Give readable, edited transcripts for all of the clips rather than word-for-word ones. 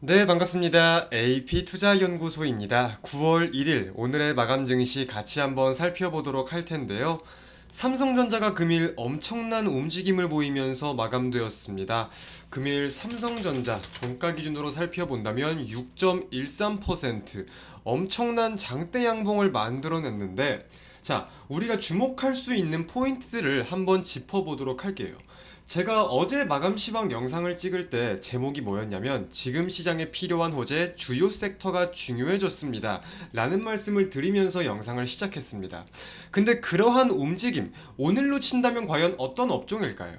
네, 반갑습니다. AP투자연구소입니다. 9월 1일 오늘의 마감 증시 같이 한번 살펴보도록 할 텐데요. 삼성전자가 금일 엄청난 움직임을 보이면서 마감되었습니다. 금일 삼성전자 종가 기준으로 살펴본다면 6.13% 엄청난 장대 양봉을 만들어냈는데, 자, 우리가 주목할 수 있는 포인트를 한번 짚어보도록 할게요. 제가 어제 마감 시황 영상을 찍을 때 제목이 뭐였냐면 지금 시장에 필요한 호재 주요 섹터가 중요해졌습니다 라는 말씀을 드리면서 영상을 시작했습니다. 근데 그러한 움직임, 오늘로 친다면 과연 어떤 업종일까요?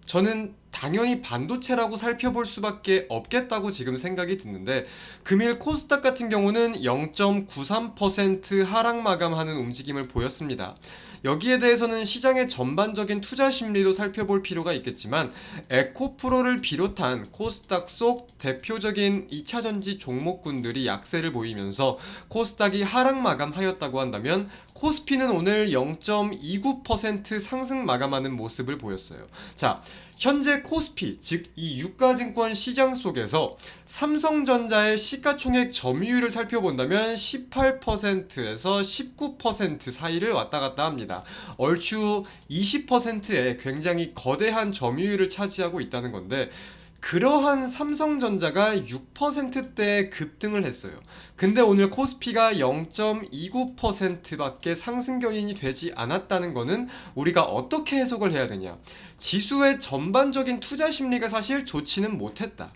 저는 당연히 반도체라고 살펴볼 수밖에 없겠다고 지금 생각이 드는데, 금일 코스닥 같은 경우는 0.93% 하락 마감하는 움직임을 보였습니다. 여기에 대해서는 시장의 전반적인 투자 심리도 살펴볼 필요가 있겠지만, 에코프로를 비롯한 코스닥 속 대표적인 2차전지 종목군들이 약세를 보이면서 코스닥이 하락 마감하였다고 한다면, 코스피는 오늘 0.29% 상승 마감하는 모습을 보였어요. 자, 현재 코스피, 즉 이 유가증권 시장 속에서 삼성전자의 시가총액 점유율을 살펴본다면 18%에서 19% 사이를 왔다 갔다 합니다. 얼추 20%의 굉장히 거대한 점유율을 차지하고 있다는 건데, 그러한 삼성전자가 6%대의 급등을 했어요. 근데 오늘 코스피가 0.29%밖에 상승 견인이 되지 않았다는 것은 우리가 어떻게 해석을 해야 되냐? 지수의 전반적인 투자 심리가 사실 좋지는 못했다.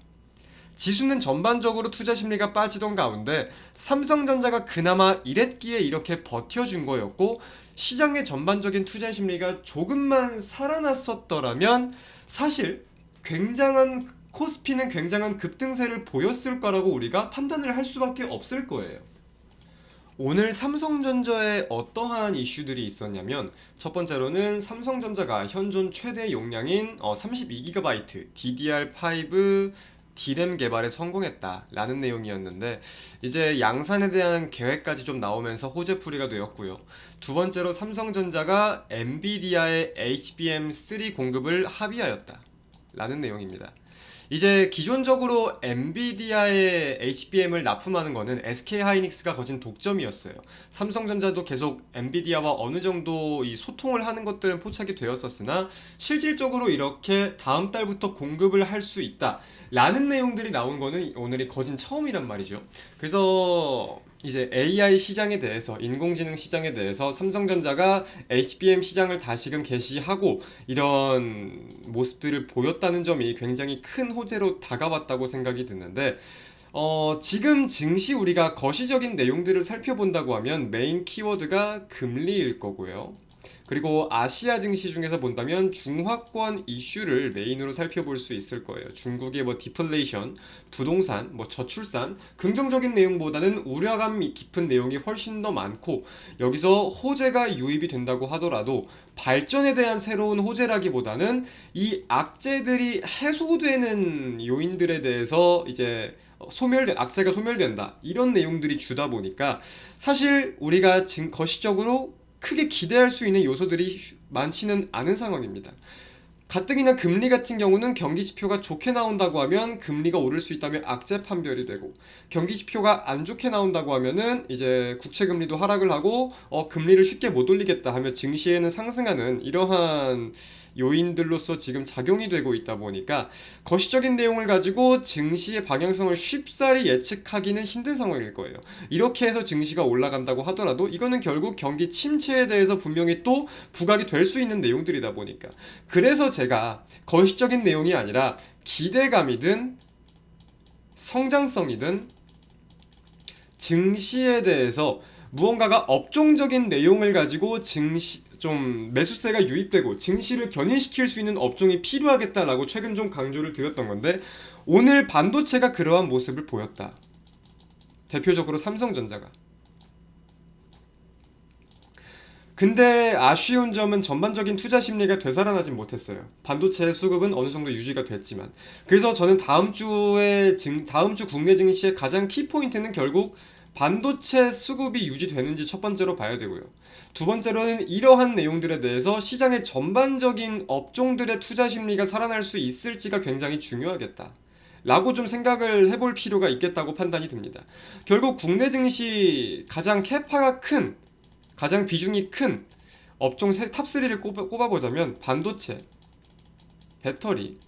지수는 전반적으로 투자 심리가 빠지던 가운데 삼성전자가 그나마 이랬기에 이렇게 버텨준 거였고, 시장의 전반적인 투자 심리가 조금만 살아났었더라면 사실 코스피는 굉장한 급등세를 보였을 거라고 우리가 판단을 할 수밖에 없을 거예요. 오늘 삼성전자에 어떠한 이슈들이 있었냐면, 첫 번째로는 삼성전자가 현존 최대 용량인 32GB DDR5 D램 개발에 성공했다라는 내용이었는데, 이제 양산에 대한 계획까지 좀 나오면서 호재풀이가 되었고요. 두 번째로 삼성전자가 엔비디아의 HBM3 공급을 합의하였다 라는 내용입니다. 이제 기존적으로 엔비디아의 HBM을 납품하는 거는 SK하이닉스가 거진 독점이었어요. 삼성전자도 계속 엔비디아와 어느 정도 이 소통을 하는 것들은 포착이 되었었으나, 실질적으로 이렇게 다음 달부터 공급을 할 수 있다 라는 내용들이 나온 거는 오늘이 거진 처음이란 말이죠. 그래서 이제 AI 시장에 대해서, 인공지능 시장에 대해서 삼성전자가 HBM 시장을 다시금 개시하고 이런 모습들을 보였다는 점이 굉장히 큰 호재로 다가왔다고 생각이 드는데, 지금 증시 우리가 거시적인 내용들을 살펴본다고 하면 메인 키워드가 금리일 거고요. 그리고 아시아 증시 중에서 본다면 중화권 이슈를 메인으로 살펴볼 수 있을 거예요. 중국의 디플레이션, 부동산, 저출산, 긍정적인 내용보다는 우려감 깊은 내용이 훨씬 더 많고, 여기서 호재가 유입이 된다고 하더라도 발전에 대한 새로운 호재라기보다는 이 악재들이 해소되는 요인들에 대해서 이제 악재가 소멸된다 이런 내용들이 주다 보니까, 사실 우리가 거시적으로 크게 기대할 수 있는 요소들이 많지는 않은 상황입니다. 가뜩이나 금리 같은 경우는 경기 지표가 좋게 나온다고 하면 금리가 오를 수 있다며 악재 판별이 되고, 경기 지표가 안 좋게 나온다고 하면은 이제 국채 금리도 하락을 하고 금리를 쉽게 못 올리겠다 하며 증시에는 상승하는 이러한 요인들로서 지금 작용이 되고 있다 보니까, 거시적인 내용을 가지고 증시의 방향성을 쉽사리 예측하기는 힘든 상황일 거예요. 이렇게 해서 증시가 올라간다고 하더라도 이거는 결국 경기 침체에 대해서 분명히 또 부각이 될 수 있는 내용들이다 보니까, 그래서 제가 거시적인 내용이 아니라 기대감이든 성장성이든 증시에 대해서 무언가가 업종적인 내용을 가지고 매수세가 유입되고 증시를 견인시킬 수 있는 업종이 필요하겠다라고 최근 좀 강조를 드렸던 건데, 오늘 반도체가 그러한 모습을 보였다. 대표적으로 삼성전자가. 근데 아쉬운 점은 전반적인 투자 심리가 되살아나진 못했어요. 반도체 수급은 어느 정도 유지가 됐지만. 그래서 저는 다음 주 국내 증시의 가장 키포인트는 결국 반도체 수급이 유지되는지 첫 번째로 봐야 되고요. 두 번째로는 이러한 내용들에 대해서 시장의 전반적인 업종들의 투자 심리가 살아날 수 있을지가 굉장히 중요하겠다 라고 좀 생각을 해볼 필요가 있겠다고 판단이 듭니다. 결국 국내 증시 가장 캐파가 큰, 가장 비중이 큰 업종 탑3를 꼽아보자면 반도체, 배터리,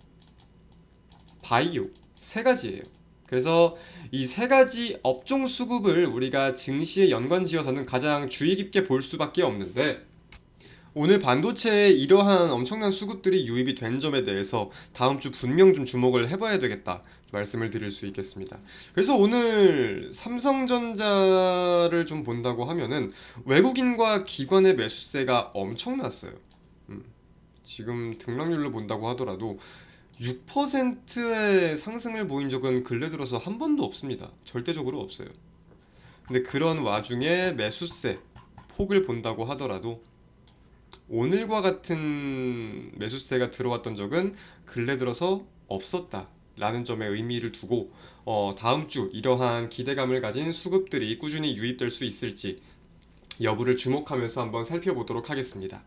바이오 세 가지예요. 그래서 이 세 가지 업종 수급을 우리가 증시에 연관지어서는 가장 주의 깊게 볼 수밖에 없는데, 오늘 반도체에 이러한 엄청난 수급들이 유입이 된 점에 대해서 다음 주 분명 좀 주목을 해봐야 되겠다 말씀을 드릴 수 있겠습니다. 그래서 오늘 삼성전자를 좀 본다고 하면은 외국인과 기관의 매수세가 엄청났어요. 지금 등락률로 본다고 하더라도 6%의 상승을 보인 적은 근래 들어서 한 번도 없습니다. 절대적으로 없어요. 근데 그런 와중에 매수세 폭을 본다고 하더라도 오늘과 같은 매수세가 들어왔던 적은 근래 들어서 없었다 라는 점에 의미를 두고 다음 주 이러한 기대감을 가진 수급들이 꾸준히 유입될 수 있을지 여부를 주목하면서 한번 살펴보도록 하겠습니다.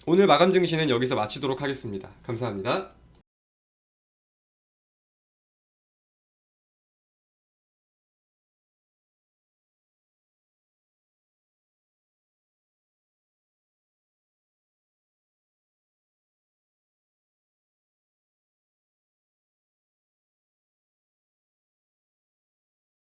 오늘 마감 증시는 여기서 마치도록 하겠습니다. 감사합니다.